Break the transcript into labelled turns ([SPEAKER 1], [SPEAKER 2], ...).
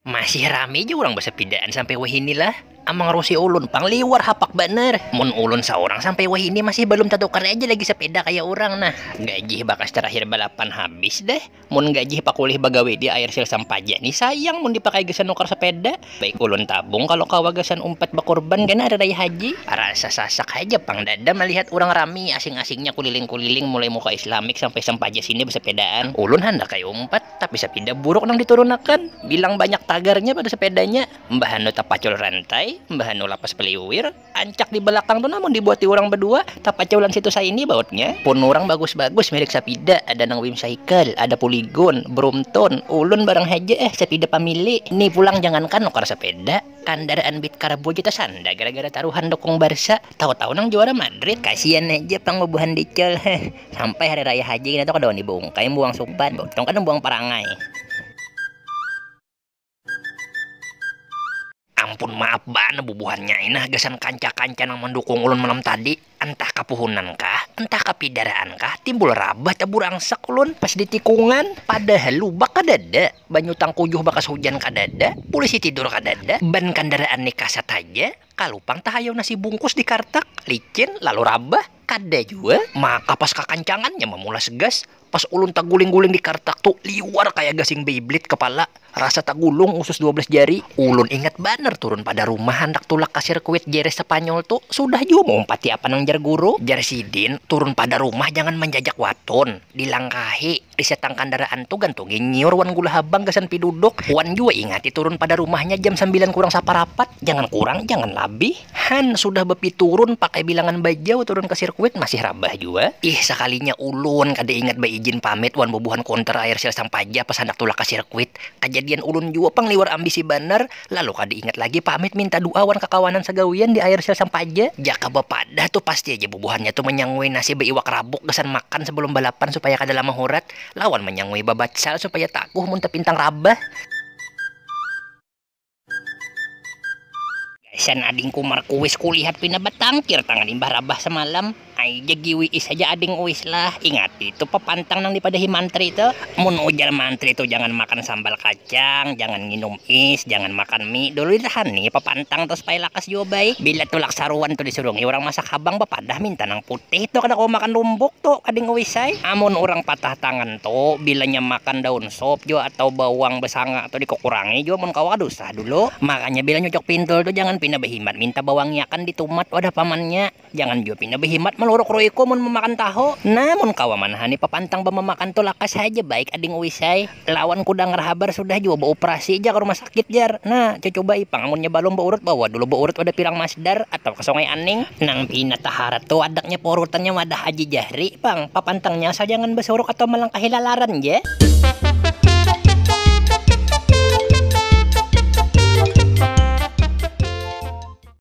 [SPEAKER 1] Masih rame aja orang bersepedaan sampai wah inilah. Amang Rosi ulun pangliwar hapak bener. Mun ulun seorang sampai wah ini masih belum tatukar aja lagi sepeda kayak orang nah. Gaji bakas terakhir balapan habis deh. Mun gaji pakulih bagawe di air sil sampaja nih sayang mun dipakai gesan nukar sepeda. Baik ulun tabung kalau kawagasan umpat bakorban kena ada raya haji. Rasa sasak aja pang dada melihat orang rami asing-asingnya kuliling-kuliling mulai muka Islamik sampai sampaja sini bersepedaan. Ulun hendak kayak umpat tapi sepeda buruk nang diturunakan. Bilang banyak tagarnya pada sepedanya. Mbah anu tapacul rantai. Mbah anu lapas peliwir ancak di belakang tuh namun dibuat di orang berdua tapaculan situ saya ini bautnya pun orang bagus-bagus milik sapida ada nang Wim Cycle ada Polygon Brompton ulun barang haja sepeda pamili ini pulang jangankan nukar sepeda kandaraan bit karbo kita sanda gara-gara taruhan dokong Barca tahu-tahu nang juara Madrid kasihan aja pangbubuhan dicel sampai hari raya haji kita tuh kada dibungkai buang supan botong kan buang parangai. Ampun maaf bana bubuhannya inah gasan kanca-kanca yang mendukung ulun malam tadi entah kapuhunan kah entah kapidaraan kah timbul rabah taburangsak ulun pas di tikungan padahal lubak kadada banyu tangkujuh bakas hujan kadada polisi tidur kadada ban kendaraan nikasat aja kalupang tahayaw nasi bungkus di kartak licin lalu rabah kada juga maka pas kakancangannya memulas gas pas ulun taguling-guling di kartak tuh liwar kayak gasing Beyblade kepala rasa tagulung usus 12 jari ulun ingat banner turun pada rumah hendak tulak ke sirkuit jeres Spanyol tuh sudah juga mau empati apa nang jar guru jar sidin turun pada rumah jangan menjajak waton dilangkahi disetang kendaraan tuh gantungin nyiur wan gula habang gasan piduduk wan juga ingati turun pada rumahnya jam 9 kurang saparapat jangan kurang jangan lebih han sudah bepi turun pakai bilangan bajau turun ke sirkuit masih rabah juga sekalinya ulun kada ingat izin pamit wan bubuhan konter air sel sampaja pas hendak tulak ke sirkuit kejadian ulun juga pangliwar ambisi bener lalu kada ingat lagi pamit minta doa wan kakawanan sagawian di air sel sampaja jaka bapadah tuh pasti aja bubuhannya tuh menyangui nasi beiwak rabuk gesan makan sebelum balapan supaya kada lama hurat lawan menyangui babat sel supaya takuh muntah pintang rabah. San adingku markuwis kulihat pinabatangkir tangan imbah rabah semalam ay jagiwi saja ading uwis lah ingat itu pepantang nang dipadahi mantri itu mun ujar mantri itu jangan makan sambal kacang jangan minum is jangan makan mie dulu itahan nih pepantang terus pay lakas juga baik bila tulak saruan tuh disuruh orang masak habang bapadah minta nang putih tuh kada kau makan lumbuk tuh ading uwis say amun orang patah tangan tuh bilanya makan daun sop juga atau bawang besanga atau dikurangi juga mun kau adusah dulu makanya bila nyocok pintul tuh jangan pindah behimat minta bawangnya kan ditumat wadah pamannya jangan juga pindah behimat meluruk roiko mun memakan tahu namun kawaman hani papantang memakan tuh lakas saja baik ading uwisay lawan kudang rahabar sudah juga beroperasi aja ke rumah sakit jar nah coba ipang amunnya balong beurut bawa dulu beurut wadah pirang masdar atau ke sungai aning nang pinataharat tuh adaknya porutannya wadah haji jahri pang papantangnya saja jangan besuruk atau melangkahi lalaran ya.